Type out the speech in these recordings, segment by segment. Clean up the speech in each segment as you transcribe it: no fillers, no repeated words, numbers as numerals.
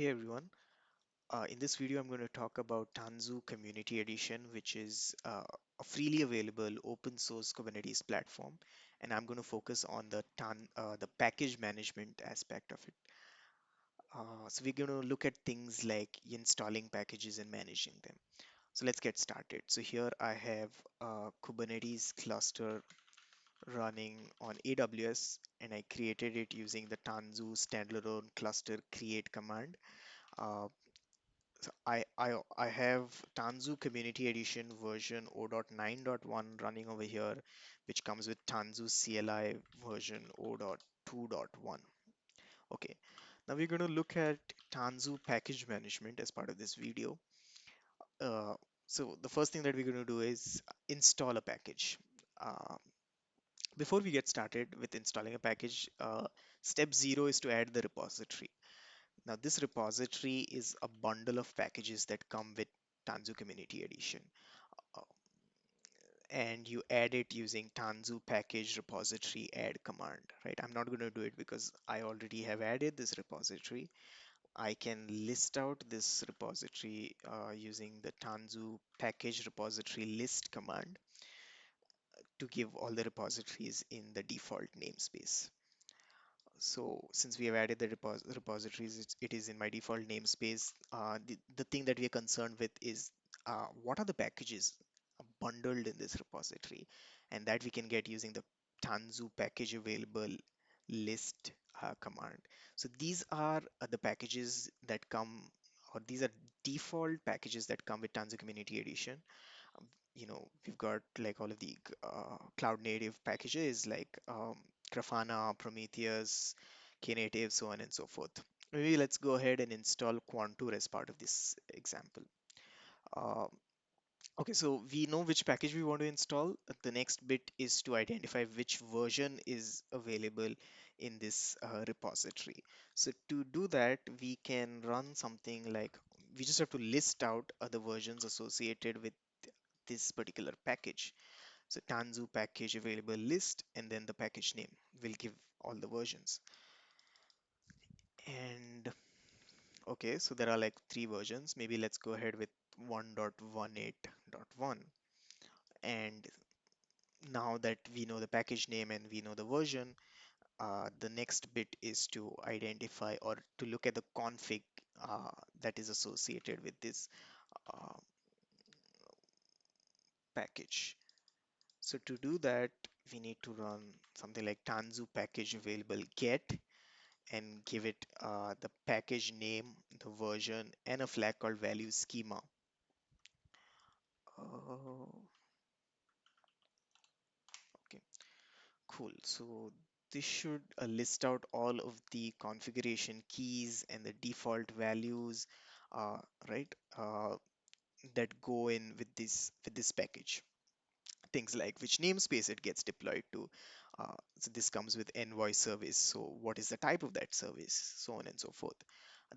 Hey everyone, in this video I'm going to talk about Tanzu Community Edition, which is a freely available open source Kubernetes platform, and I'm going to focus on the package management aspect of it. So we're going to look at things like installing packages and managing them. So let's get started. So here I have a Kubernetes cluster running on AWS, and I created it using the Tanzu standalone cluster create command. Uh, So I have Tanzu Community Edition version 0.9.1 running over here, which comes with Tanzu CLI version 0.2.1. Okay, now we're going to look at Tanzu package management as part of this video. Uh, so the first thing that we're going to do is install a package. Uh, Before we get started with installing a package, step zero is to add the repository. Now, this repository is a bundle of packages that come with Tanzu Community Edition, uh, and you add it using Tanzu package repository add command, right? I'm not going to do it because I already have added this repository. I can list out this repository using the Tanzu package repository list command to give all the repositories in the default namespace. So since we have added the repositories, it is in my default namespace. The thing that we are concerned with is what are the packages bundled in this repository, and that we can get using the Tanzu package available list command. So these are the packages that come, or these are default packages that come with Tanzu Community Edition. We've got like all of the cloud native packages like Grafana, Prometheus, Knative, so on and so forth. Maybe let's go ahead and install Quantur as part of this example. Uh, okay, so we know which package we want to install. The next bit is to identify which version is available in this repository. So to do that, we can run something like we just have to list out the versions associated with this particular package. So Tanzu package available list, and then the package name will give all the versions. And okay, so there are like three versions. Maybe let's go ahead with 1.18.1. And now that we know the package name and we know the version, the next bit is to identify or to look at the config that is associated with this uh, package. So to do that, we need to run something like Tanzu package available get and give it the package name, the version, and a flag called value schema. Oh, okay, cool. So this should list out all of the configuration keys and the default values, uh, right, that go in with this package. Things like which namespace it gets deployed to. So this comes with envoy service. So what is the type of that service, so on and so forth.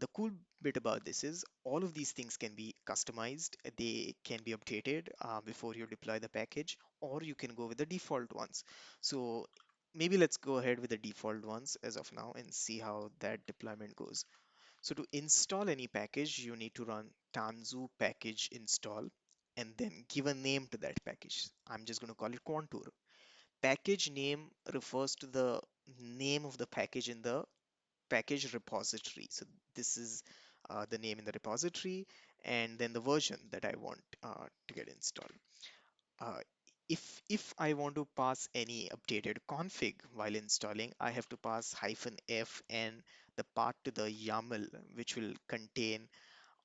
The cool bit about this is all of these things can be customized. They can be updated before you deploy the package, or you can go with the default ones. So maybe let's go ahead with the default ones as of now and see how that deployment goes. So to install any package, you need to run Tanzu package install and then give a name to that package. I'm just going to call it Contour. Package name refers to the name of the package in the package repository. So this is the name in the repository and then the version that I want to get installed. Uh, if I want to pass any updated config while installing, I have to pass -f and the path to the YAML, which will contain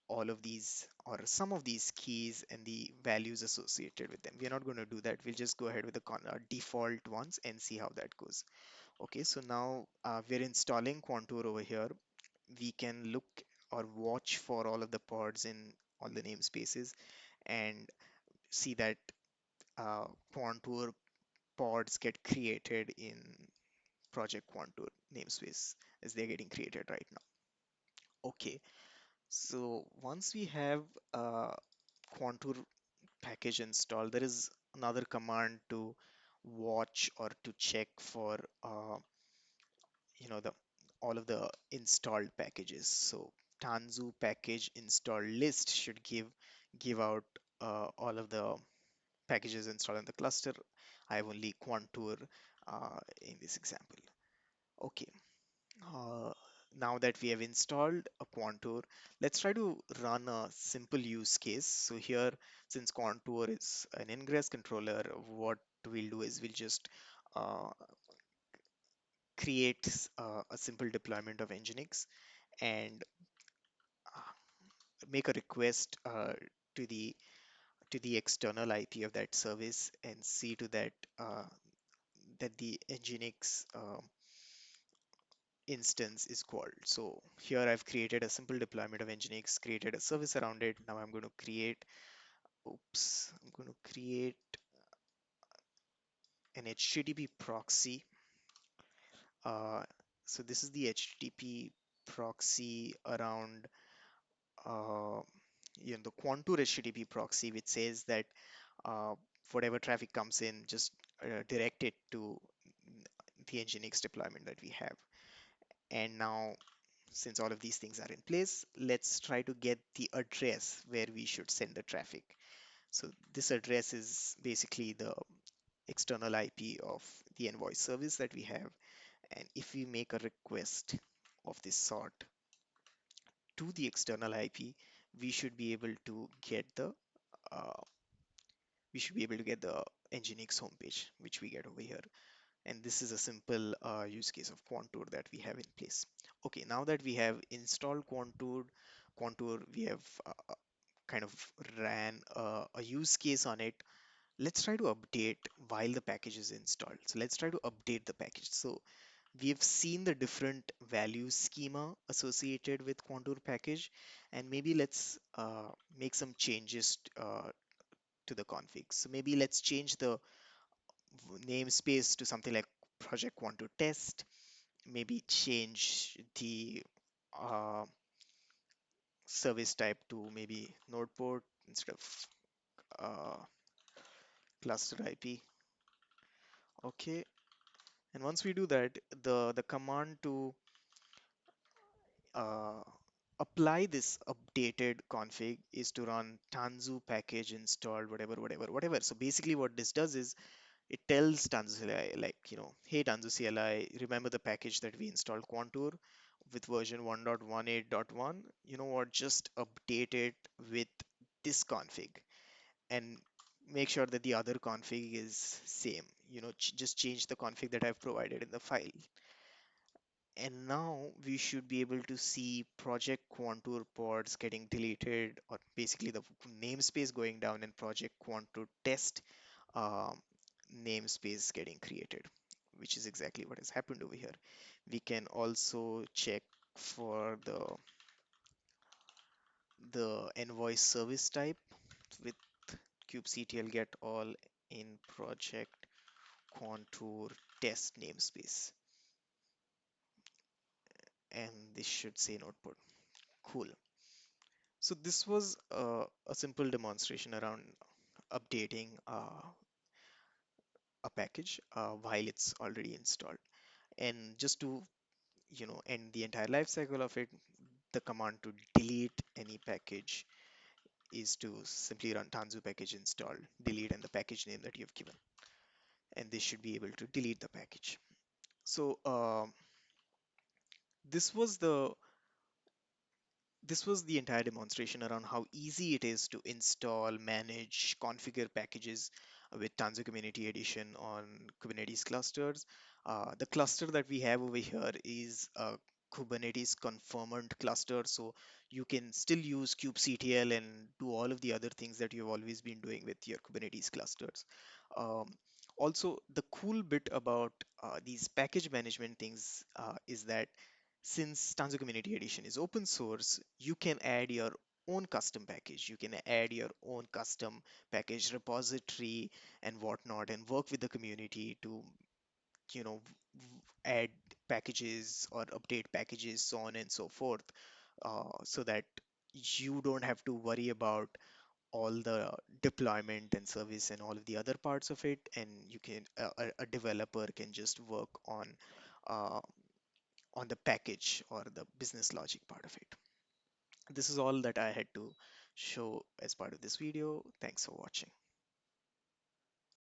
all of these or some of these keys and the values associated with them. We're not going to do that. We'll just go ahead with the default ones and see how that goes. Okay, so now we're installing Contour over here. We can look or watch for all of the pods in all the namespaces and see that Contour pods get created in Project Contour namespace as they're getting created right now. Okay, so once we have Contour package installed, there is another command to watch or to check for the all of the installed packages. So Tanzu package install list should give out all of the packages installed in the cluster. I have only Contour in this example. Okay, uh, now that we have installed a Contour, let's try to run a simple use case. So here, since Contour is an ingress controller, what we'll do is we'll just uh, create a simple deployment of Nginx and uh, make a request to the to the external IP of that service and see to that that the Nginx instance is called. So here I've created a simple deployment of Nginx, created a service around it. Now I'm going to create, oops, I'm going to create an HTTP proxy. Uh, so this is the HTTP proxy around uh, the Contour HTTP proxy, which says that uh, whatever traffic comes in, just direct it to the Nginx deployment that we have. And now, since all of these things are in place, let's try to get the address where we should send the traffic. So this address is basically the external IP of the Envoy service that we have. And if we make a request of this sort to the external IP, we should be able to get the uh, we should be able to get the Nginx homepage, which we get over here. And this is a simple use case of Contour that we have in place. Okay, now that we have installed Contour, we have kind of ran a use case on it. Let's try to update while the package is installed. So let's try to update the package. So we have seen the different value schema associated with Contour package, and maybe let's make some changes to the config. So maybe let's change the namespace to something like project Contour test. Maybe change the uh, service type to maybe node port instead of cluster IP. Okay, and once we do that, the command to uh, apply this updated config is to run tanzu package installed whatever. So basically what this does is it tells tanzu CLI like, hey tanzu CLI, remember the package that we installed Contour with version 1.18.1. You know what, just update it with this config and make sure that the other config is same. Just change the config that I've provided in the file. And now we should be able to see project Contour pods getting deleted, or basically the namespace going down, and project Contour test um, namespace getting created, which is exactly what has happened over here. We can also check for the envoy service type with kubectl get all in project Contour test namespace, and this should say notepad. Cool. So this was a simple demonstration around updating a package while it's already installed. And just to end the entire life cycle of it, the command to delete any package is to simply run tanzu package install, delete, and the package name that you've given. And this should be able to delete the package. So this was the this was the entire demonstration around how easy it is to install, manage, configure packages with Tanzu Community Edition on Kubernetes clusters. The cluster that we have over here is a Kubernetes confirmant cluster, so you can still use kubectl and do all of the other things that you've always been doing with your Kubernetes clusters. Um, Also, the cool bit about these package management things is that since Tanzu Community Edition is open source, you can add your own custom package. You can add your own custom package repository and whatnot, and work with the community to, add packages or update packages, so on and so forth, so that you don't have to worry about all the deployment and service and all of the other parts of it, and you can a developer can just work uh, on the package or the business logic part of it. This is all that I had to show as part of this video. Thanks for watching.